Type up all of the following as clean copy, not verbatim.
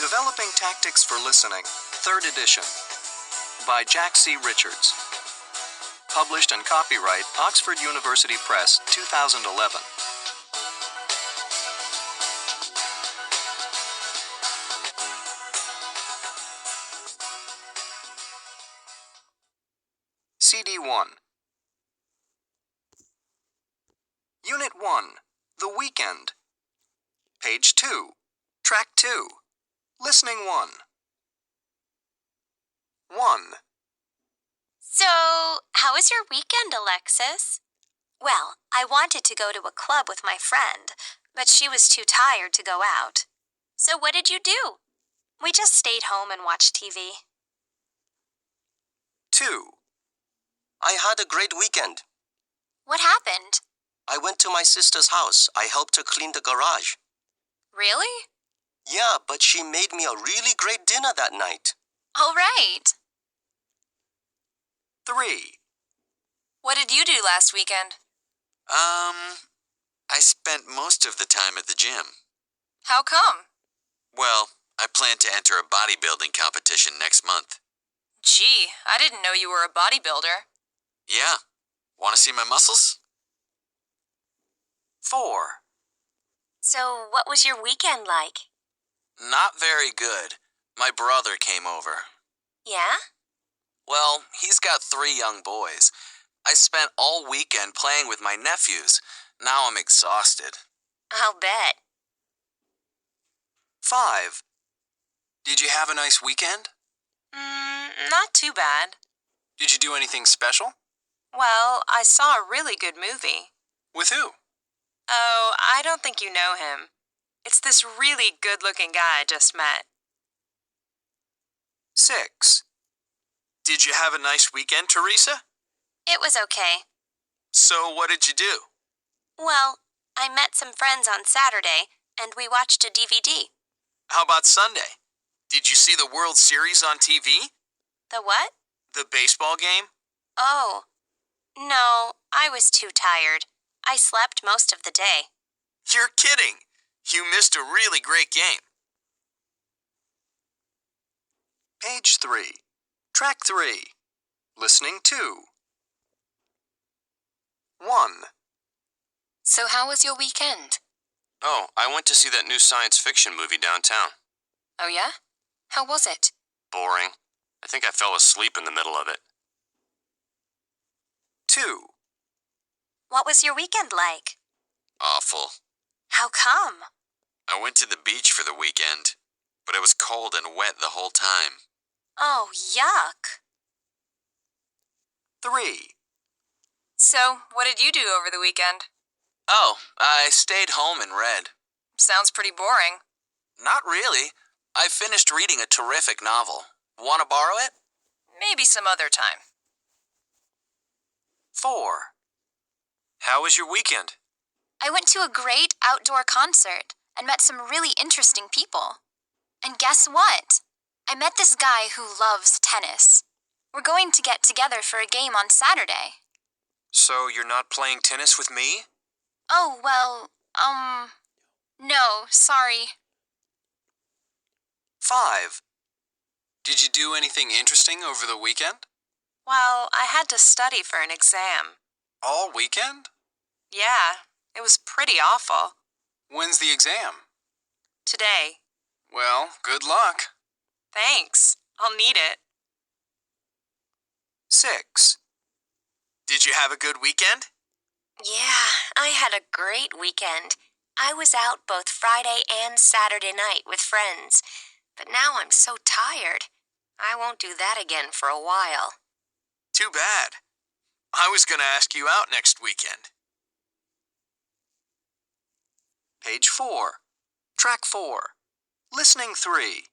Developing Tactics for Listening, 3rd edition, by Jack C. Richards. Published and copyright Oxford University Press, 2011. CD 1. Unit 1, The Weekend. Page 2, Track 2, Listening 1. 1. So, how was your weekend, Alexis? Well, I wanted to go to a club with my friend, but she was too tired to go out. So what did you do? We just stayed home and watched TV. 2. I had a great weekend. What happened? I went to my sister's house. I helped her clean the garage. Really? Yeah, but she made me a really great dinner that night. All right. 3. What did you do last weekend? I spent most of the time at the gym. How come? Well, I plan to enter a bodybuilding competition next month. Gee, I didn't know you were a bodybuilder. Yeah. Want to see my muscles? 4. So, what was your weekend like? Not very good. My brother came over. Yeah? Well, he's got 3 young boys. I spent all weekend playing with my nephews. Now I'm exhausted. I'll bet. 5. Did you have a nice weekend? Not too bad. Did you do anything special? Well, I saw a really good movie. With who? Oh, I don't think you know him. It's this really good-looking guy I just met. 6. Did you have a nice weekend, Teresa? It was okay. So what did you do? Well, I met some friends on Saturday, and we watched a DVD. How about Sunday? Did you see the World Series on TV? The what? The baseball game? Oh. No, I was too tired. I slept most of the day. You're kidding! You missed a really great game. Page 3. Track 3. Listening 2. 1. So how was your weekend? Oh, I went to see that new science fiction movie downtown. Oh yeah? How was it? Boring. I think I fell asleep in the middle of it. 2. What was your weekend like? Awful. How come? I went to the beach for the weekend, but it was cold and wet the whole time. Oh, yuck. 3. So, what did you do over the weekend? Oh, I stayed home and read. Sounds pretty boring. Not really. I finished reading a terrific novel. Want to borrow it? Maybe some other time. 4. How was your weekend? I went to a great outdoor concert and met some really interesting people. And guess what? I met this guy who loves tennis. We're going to get together for a game on Saturday. So you're not playing tennis with me? Oh, well, no, sorry. 5. Did you do anything interesting over the weekend? Well, I had to study for an exam. All weekend? Yeah, it was pretty awful. When's the exam? Today. Well, good luck. Thanks. I'll need it. 6. Did you have a good weekend? Yeah, I had a great weekend. I was out both Friday and Saturday night with friends. But now I'm so tired. I won't do that again for a while. Too bad. I was going to ask you out next weekend. Page 4. Track 4. Listening 3.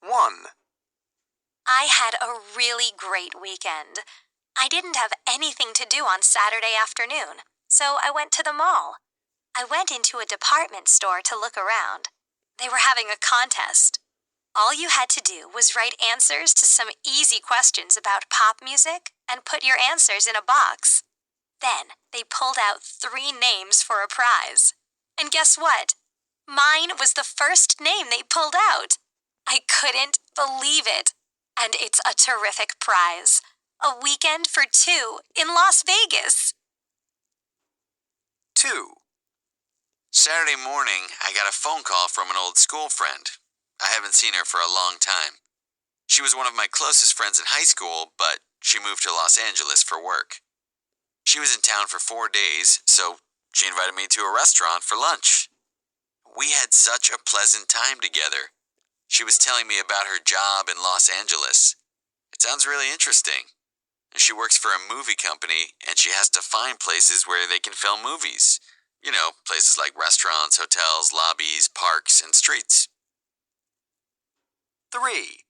1. I had a really great weekend. I didn't have anything to do on Saturday afternoon, so I went to the mall. I went into a department store to look around. They were having a contest. All you had to do was write answers to some easy questions about pop music and put your answers in a box. Then they pulled out 3 names for a prize. And guess what? Mine was the first name they pulled out. I couldn't believe it. And it's a terrific prize. A weekend for two in Las Vegas. 2. Saturday morning, I got a phone call from an old school friend. I haven't seen her for a long time. She was one of my closest friends in high school, but she moved to Los Angeles for work. She was in town for 4 days, so she invited me to a restaurant for lunch. We had such a pleasant time together. She was telling me about her job in Los Angeles. It sounds really interesting. She works for a movie company, and she has to find places where they can film movies. You know, places like restaurants, hotels, lobbies, parks, and streets. 3.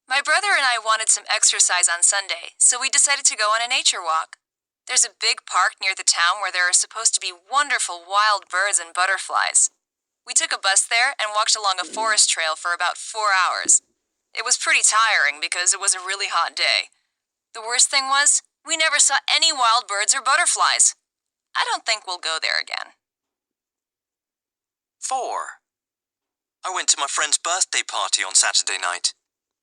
My brother and I wanted some exercise on Sunday, so we decided to go on a nature walk. There's a big park near the town where there are supposed to be wonderful wild birds and butterflies. We took a bus there and walked along a forest trail for about 4 hours. It was pretty tiring because it was a really hot day. The worst thing was, we never saw any wild birds or butterflies. I don't think we'll go there again. 4. I went to my friend's birthday party on Saturday night.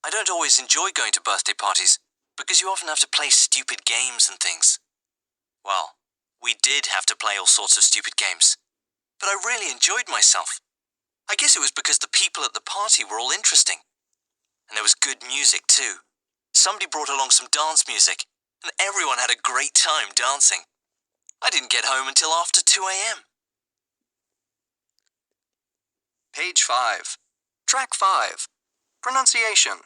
I don't always enjoy going to birthday parties because you often have to play stupid games and things. Well, we did have to play all sorts of stupid games, but I really enjoyed myself. I guess it was because the people at the party were all interesting. And there was good music too. Somebody brought along some dance music, and everyone had a great time dancing. I didn't get home until after 2 a.m. Page 5. Track 5. Pronunciation.